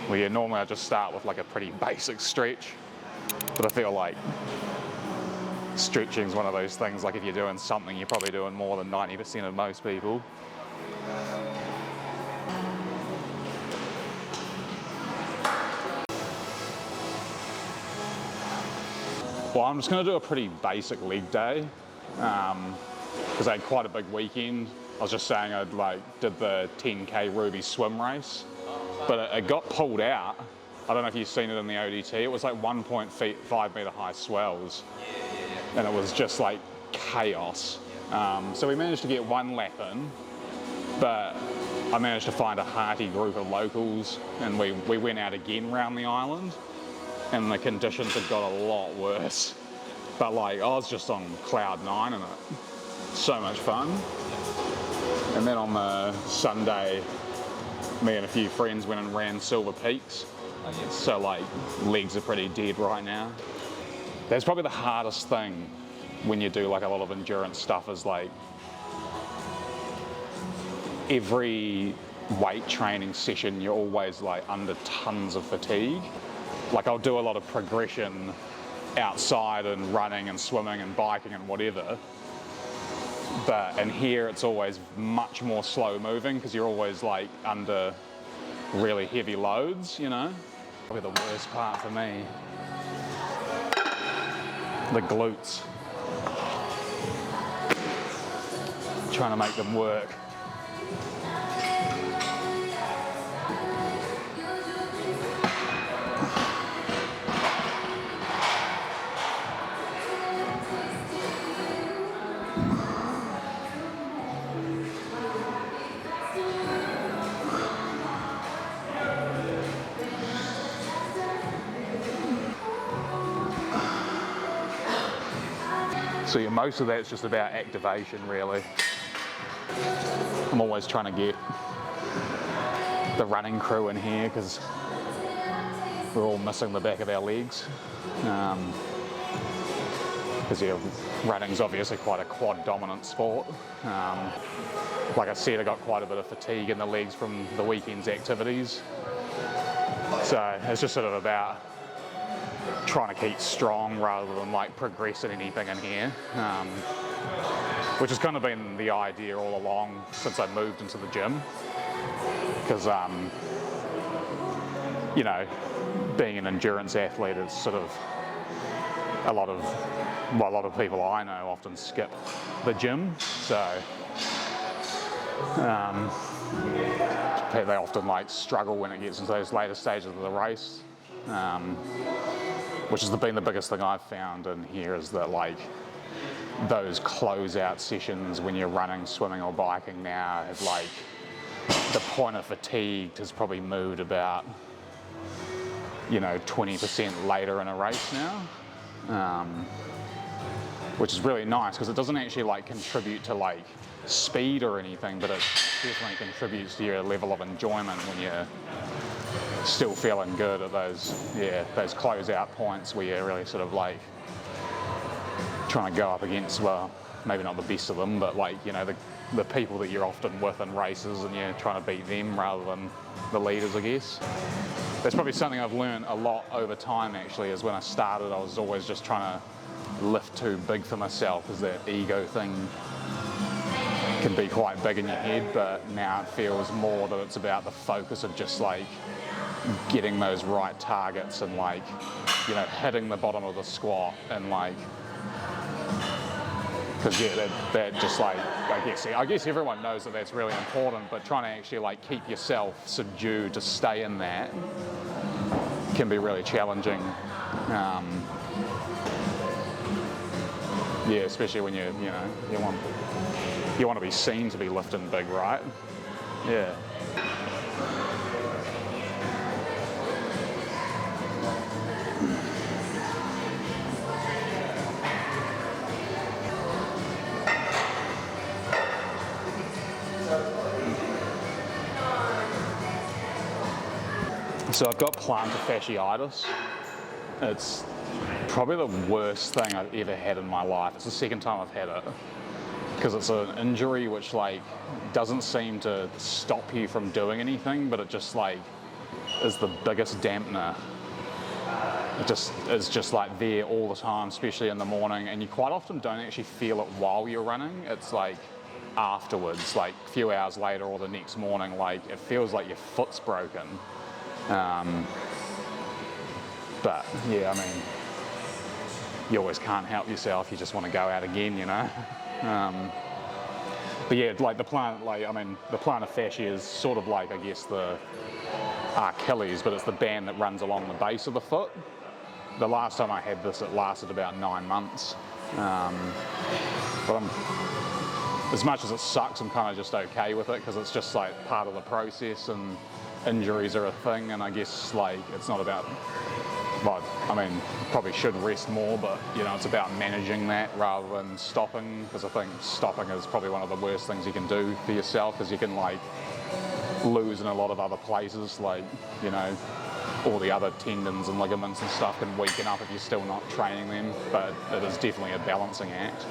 Well, yeah, normally I just start with like a pretty basic stretch, but I feel like stretching is one of those things, like if you're doing something, you're probably doing more than 90% of most people. Well, I'm just going to do a pretty basic leg day because I had quite a big weekend. I was just saying I did the 10k Ruby swim race, but it got pulled out. I don't know if you've seen it in the ODT. It was like 1.5 metre high swells, and it was just like chaos. So we managed to get one lap in, but I managed to find a hearty group of locals, and we went out again round the island, and the conditions had got a lot worse. But like, I was just on cloud nine in it. So much fun. And then on the Sunday, me and a few friends went and ran Silver Peaks. So like, legs are pretty dead right now. That's probably the hardest thing when you do like a lot of endurance stuff, is like every weight training session, you're always like under tons of fatigue. Like I'll do a lot of progression outside and running and swimming and biking and whatever. But in here it's always much more slow moving because you're always like under really heavy loads, you know? Probably the worst part for me, the glutes. Trying to make them work. So yeah, most of that's just about activation, really. I'm always trying to get the running crew in here because we're all missing the back of our legs. Because yeah, running's obviously quite a quad dominant sport. Like I said, I got quite a bit of fatigue in the legs from the weekend's activities. So it's just sort of about trying to keep strong rather than like progressing anything in here, which has kind of been the idea all along since I moved into the gym. Because you know, being an endurance athlete is sort of a lot of people I know often skip the gym, so they often like struggle when it gets into those later stages of the race. Which has been the biggest thing I've found in here, is that like those closeout sessions when you're running, swimming or biking now have like, the point of fatigue has probably moved about, you know, 20% later in a race now, which is really nice because it doesn't actually like contribute to like speed or anything, but it definitely contributes to your level of enjoyment when you're still feeling good at those closeout points where you're really sort of like trying to go up against, well, maybe not the best of them, but like, you know, the people that you're often with in races, and you're trying to beat them rather than the leaders, I guess. That's probably something I've learned a lot over time, actually, is when I started, I was always just trying to lift too big for myself, because that ego thing can be quite big in your head, but now it feels more that it's about the focus of just like getting those right targets and like, you know, hitting the bottom of the squat, and like, because yeah, that just like, I guess everyone knows that that's really important, but trying to actually like keep yourself subdued to stay in that can be really challenging. Yeah, especially when you want to be seen to be lifting big, right? Yeah. So I've got plantar fasciitis. It's probably the worst thing I've ever had in my life. It's the second time I've had it, because it's an injury which like doesn't seem to stop you from doing anything, but it just like is the biggest dampener. It just is just like there all the time, especially in the morning, and you quite often don't actually feel it while you're running. It's like afterwards, like a few hours later or the next morning, like it feels like your foot's broken. But yeah, I mean, you always can't help yourself. You just want to go out again, you know. But yeah, like the plantar fascia is sort of like, I guess, the Achilles, but it's the band that runs along the base of the foot. The last time I had this, it lasted about 9 months. But as much as it sucks, I'm kind of just okay with it, because it's just like part of the process, and injuries are a thing, and I guess like it's not about, well, I mean, probably should rest more, but you know, it's about managing that rather than stopping, because I think stopping is probably one of the worst things you can do for yourself, because you can like lose in a lot of other places, like, you know, all the other tendons and ligaments and stuff can weaken up if you're still not training them, but it is definitely a balancing act.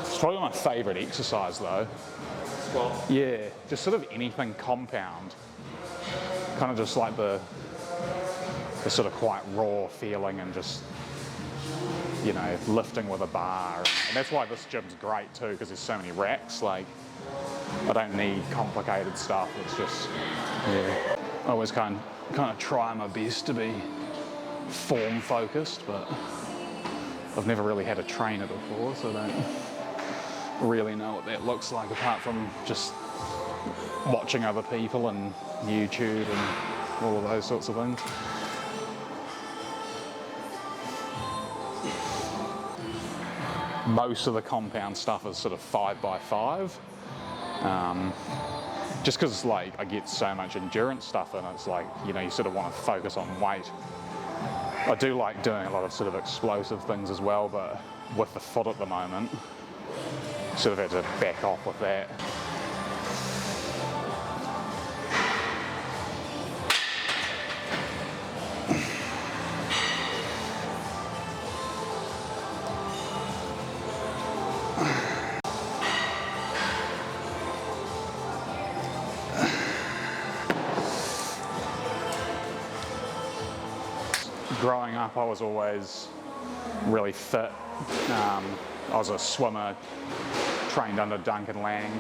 It's probably my favourite exercise though. Squat. Yeah, just sort of anything compound. Kind of just like the sort of quite raw feeling, and just, you know, lifting with a bar. And that's why this gym's great too, because there's so many racks. Like, I don't need complicated stuff. It's just, yeah. I always kind of try my best to be form focused, but I've never really had a trainer before, so I don't really know what that looks like, apart from just watching other people and YouTube and all of those sorts of things. Most of the compound stuff is sort of 5x5, just because like I get so much endurance stuff in, it's like, you know, you sort of want to focus on weight. I do like doing a lot of sort of explosive things as well, but with the foot at the moment, sort of had to back off with that. Growing up, I was always really fit. I was a swimmer, trained under Duncan Lang,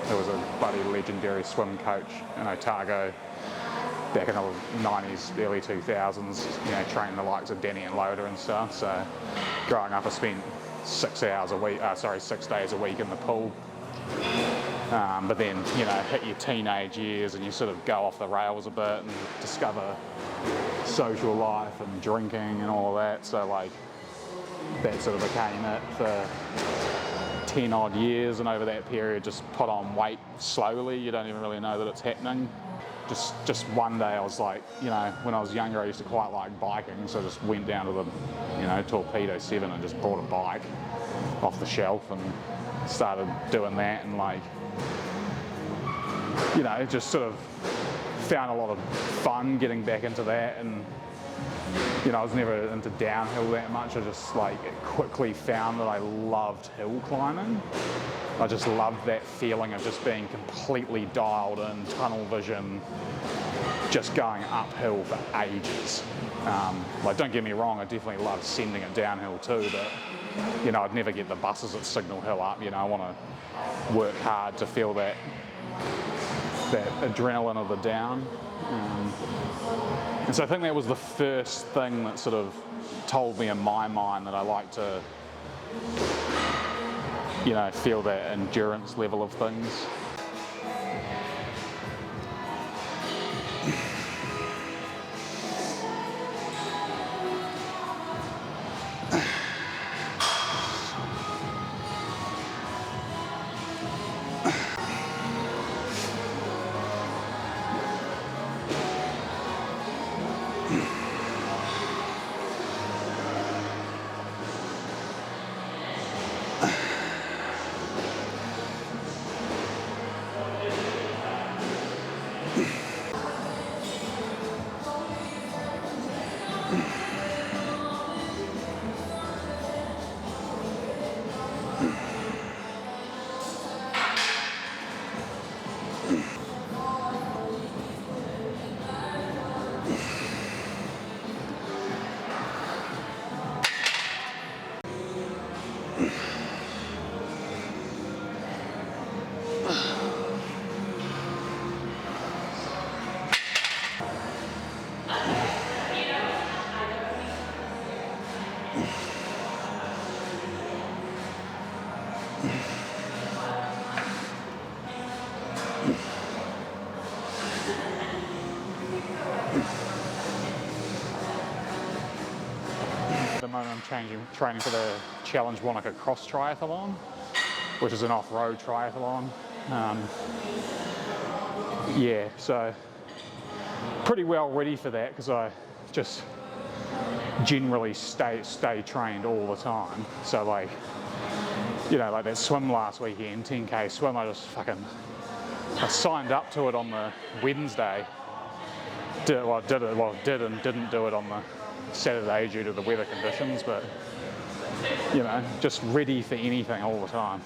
who was a bloody legendary swim coach in Otago back in the 90s, early 2000s, you know, training the likes of Danny and Loader and stuff. So growing up, I spent 6 days a week in the pool. But then, you know, hit your teenage years and you sort of go off the rails a bit and discover social life and drinking and all of that. So like, that sort of became it for 10 odd years, and over that period just put on weight slowly. You don't even really know that it's happening. Just one day I was like, you know, when I was younger I used to quite like biking, so I just went down to the, you know, Torpedo 7 and just bought a bike off the shelf and started doing that, and like, you know, just sort of found a lot of fun getting back into that. And you know, I was never into downhill that much. I just like quickly found that I loved hill climbing. I just loved that feeling of just being completely dialed in, tunnel vision, just going uphill for ages. Like, don't get me wrong, I definitely love sending it downhill too, but you know, I'd never get the buses at Signal Hill up. You know, I want to work hard to feel that adrenaline of the down. And so I think that was the first thing that sort of told me in my mind that I like to, you know, feel that endurance level of things. training for the Challenge Wanaka Cross Triathlon, which is an off-road triathlon. Yeah, so pretty well ready for that because I just generally stay trained all the time. So like, you know, like that swim last weekend, 10k swim, I signed up to it on the Wednesday. Did and didn't do it on the Saturday due to the weather conditions, but you know, just ready for anything all the time.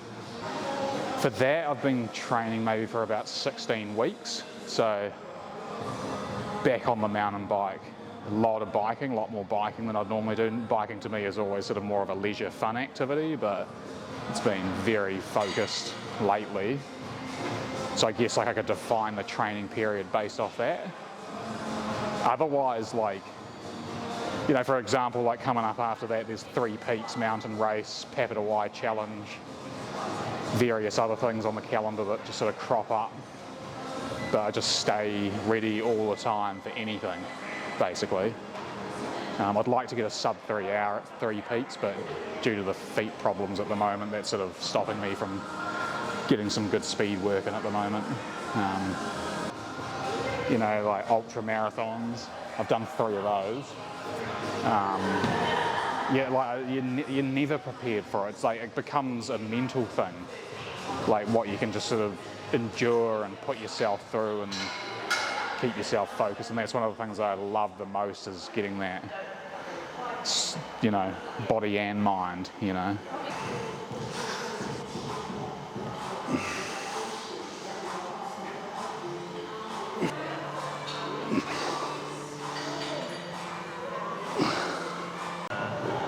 For that, I've been training maybe for about 16 weeks, so back on the mountain bike. A lot of biking, a lot more biking than I'd normally do. Biking to me is always sort of more of a leisure fun activity, but it's been very focused lately. So I guess like I could define the training period based off that. Otherwise, like, you know, for example, like coming up after that, there's 3 Peaks mountain race, Papatawai challenge, various other things on the calendar that just sort of crop up. But I just stay ready all the time for anything, basically. I'd like to get a sub 3 hour at 3 Peaks, but due to the feet problems at the moment, that's sort of stopping me from getting some good speed working at the moment. You know, like ultra marathons, I've done 3 of those. Yeah, like you're never prepared for it. It's like it becomes a mental thing, like what you can just sort of endure and put yourself through and keep yourself focused. And that's one of the things I love the most, is getting that, you know, body and mind, you know.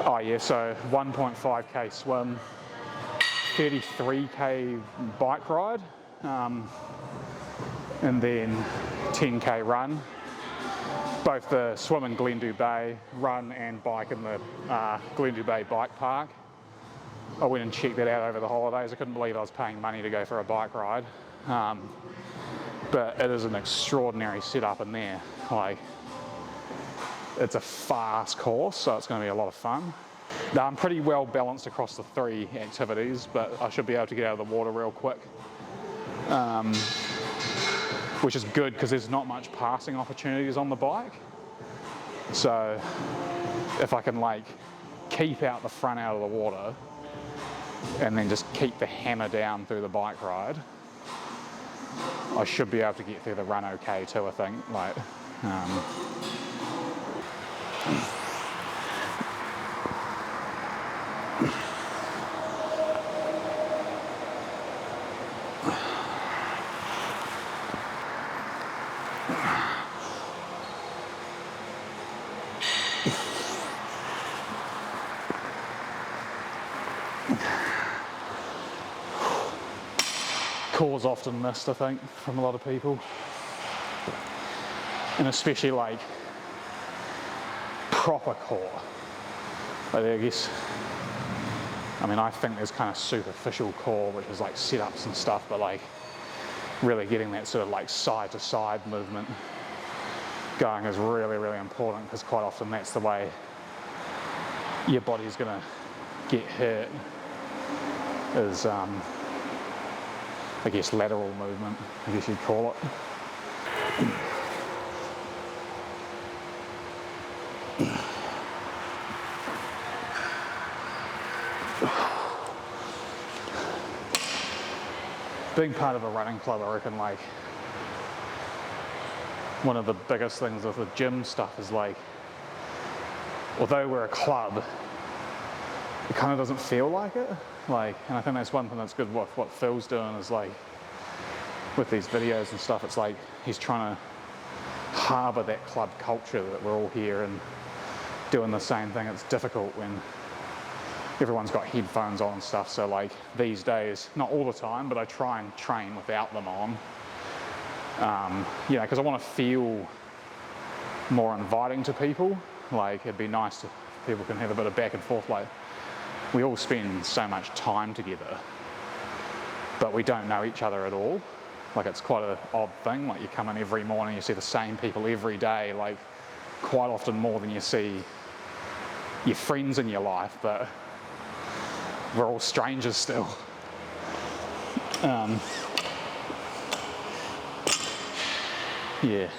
Oh yeah, so 1.5k swim, 33k bike ride, and then 10k run. Both the swim in Glendew Bay, run and bike in the Glendew Bay Bike Park. I went and checked that out over the holidays. I couldn't believe I was paying money to go for a bike ride. But it is an extraordinary setup in there. Like, it's a fast course, so it's going to be a lot of fun. Now, I'm pretty well balanced across the 3 activities, but I should be able to get out of the water real quick. Which is good because there's not much passing opportunities on the bike. So if I can like keep out the front out of the water and then just keep the hammer down through the bike ride, I should be able to get through the run okay too, I think. Like, core's often missed, I think, from a lot of people, and especially like proper core. Like, I guess, I mean, I think there's kind of superficial core, which is like sit-ups and stuff, but like really getting that sort of like side to side movement going is really, really important, because quite often that's the way your body's going to get hurt, is I guess lateral movement, I guess you'd call it. Being part of a running club, I reckon, like, one of the biggest things with the gym stuff is like, although we're a club, it kind of doesn't feel like it. Like, and I think that's one thing that's good with what Phil's doing, is like, with these videos and stuff, it's like he's trying to harbour that club culture, that we're all here and doing the same thing. It's difficult when everyone's got headphones on and stuff, so like these days, not all the time, but I try and train without them on. You know, because I want to feel more inviting to people. Like, it'd be nice if people can have a bit of back and forth. Like, we all spend so much time together, but we don't know each other at all. Like, it's quite an odd thing. Like, you come in every morning, you see the same people every day, like quite often more than you see your friends in your life, but we're all strangers still. Yeah.